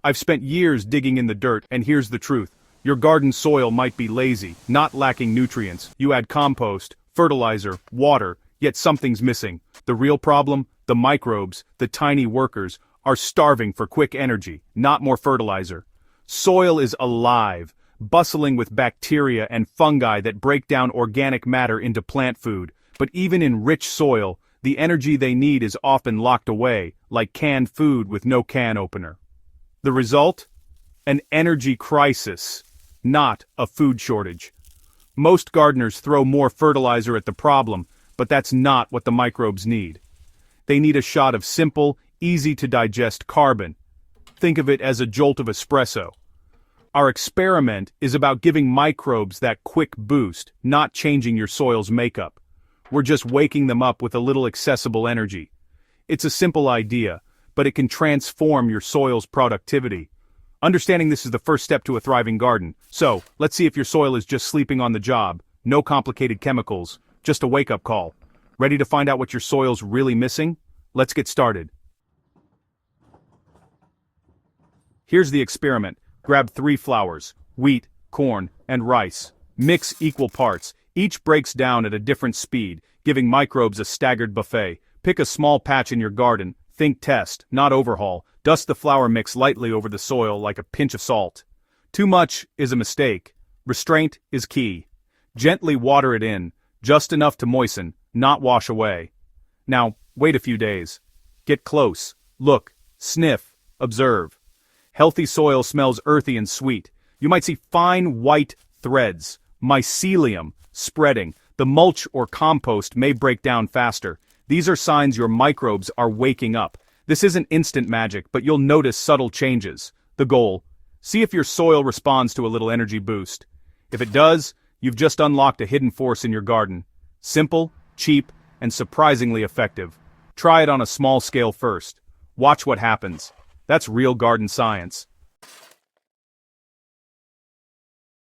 I've spent years digging in the dirt, and here's the truth. Your garden soil might be lazy, not lacking nutrients. You add compost, fertilizer, water, yet something's missing. The real problem? The microbes, the tiny workers, are starving for quick energy, not more fertilizer. Soil is alive, bustling with bacteria and fungi that break down organic matter into plant food. But even in rich soil, the energy they need is often locked away, like canned food with no can opener. The result? An energy crisis, not a food shortage. Most gardeners throw more fertilizer at the problem, but that's not what the microbes need. They need a shot of simple, easy-to-digest carbon. Think of it as a jolt of espresso. Our experiment is about giving microbes that quick boost, not changing your soil's makeup. We're just waking them up with a little accessible energy. It's a simple idea, but it can transform your soil's productivity. Understanding this is the first step to a thriving garden. So, let's see if your soil is just sleeping on the job. No complicated chemicals, just a wake-up call. Ready to find out what your soil's really missing? Let's get started. Here's the experiment. Grab 3 flours, wheat, corn, and rice. Mix equal parts. Each breaks down at a different speed, giving microbes a staggered buffet. Pick a small patch in your garden. Think test, not overhaul. Dust the flour mix lightly over the soil like a pinch of salt. Too much is a mistake. Restraint is key. Gently water it in, just enough to moisten, not wash away. Now, wait a few days. Get close. Look, sniff, observe. Healthy soil smells earthy and sweet. You might see fine white threads, mycelium, spreading. The mulch or compost may break down faster. These are signs your microbes are waking up. This isn't instant magic, but you'll notice subtle changes. The goal: see if your soil responds to a little energy boost. If it does, you've just unlocked a hidden force in your garden. Simple, cheap, and surprisingly effective. Try it on a small scale first. Watch what happens. That's real garden science.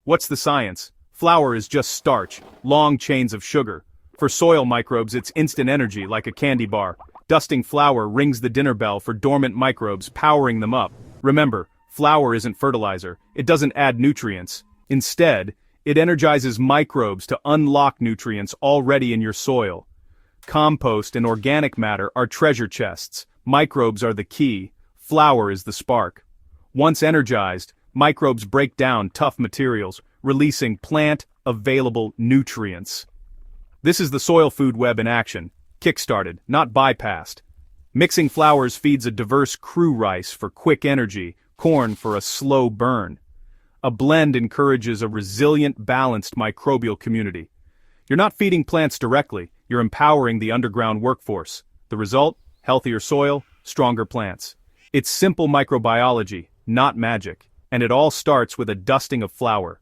What's the science? Flour is just starch, long chains of sugar. For soil microbes, it's instant energy like a candy bar. Dusting flour rings the dinner bell for dormant microbes, powering them up. Remember, flour isn't fertilizer. It doesn't add nutrients. Instead, it energizes microbes to unlock nutrients already in your soil. Compost and organic matter are treasure chests. Microbes are the key. Flour is the spark. Once energized, microbes break down tough materials, releasing plant-available nutrients. This is the soil food web in action, kick-started, not bypassed. Mixing flours feeds a diverse crew: rice for quick energy, corn for a slow burn. A blend encourages a resilient, balanced microbial community. You're not feeding plants directly, you're empowering the underground workforce. The result? Healthier soil, stronger plants. It's simple microbiology, not magic, and it all starts with a dusting of flour.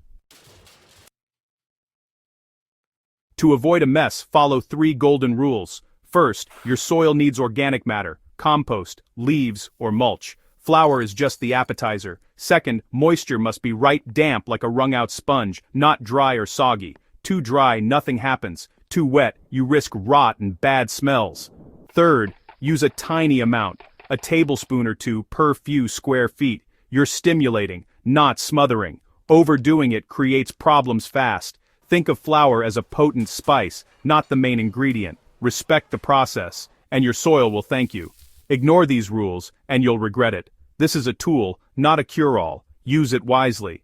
To avoid a mess, follow 3 golden rules. First, your soil needs organic matter, compost, leaves, or mulch. Flour is just the appetizer. Second, moisture must be right damp like a wrung-out sponge, not dry or soggy. Too dry, nothing happens. Too wet, you risk rot and bad smells. Third, use a tiny amount, a tablespoon or 2 per few square feet. You're stimulating, not smothering. Overdoing it creates problems fast. Think of flour as a potent spice, not the main ingredient. Respect the process, and your soil will thank you. Ignore these rules, and you'll regret it. This is a tool, not a cure-all. Use it wisely.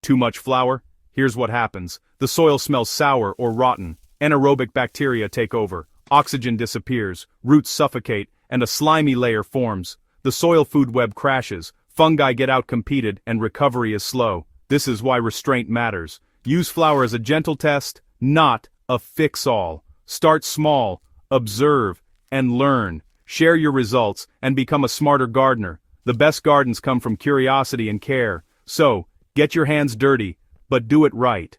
Too much flour? Here's what happens. The soil smells sour or rotten. Anaerobic bacteria take over. Oxygen disappears, roots suffocate, and a slimy layer forms. The soil food web crashes. Fungi get outcompeted, and recovery is slow. This is why restraint matters. Use flour as a gentle test, not a fix-all. Start small, observe, and learn. Share your results, and become a smarter gardener. The best gardens come from curiosity and care. So, get your hands dirty, but do it right.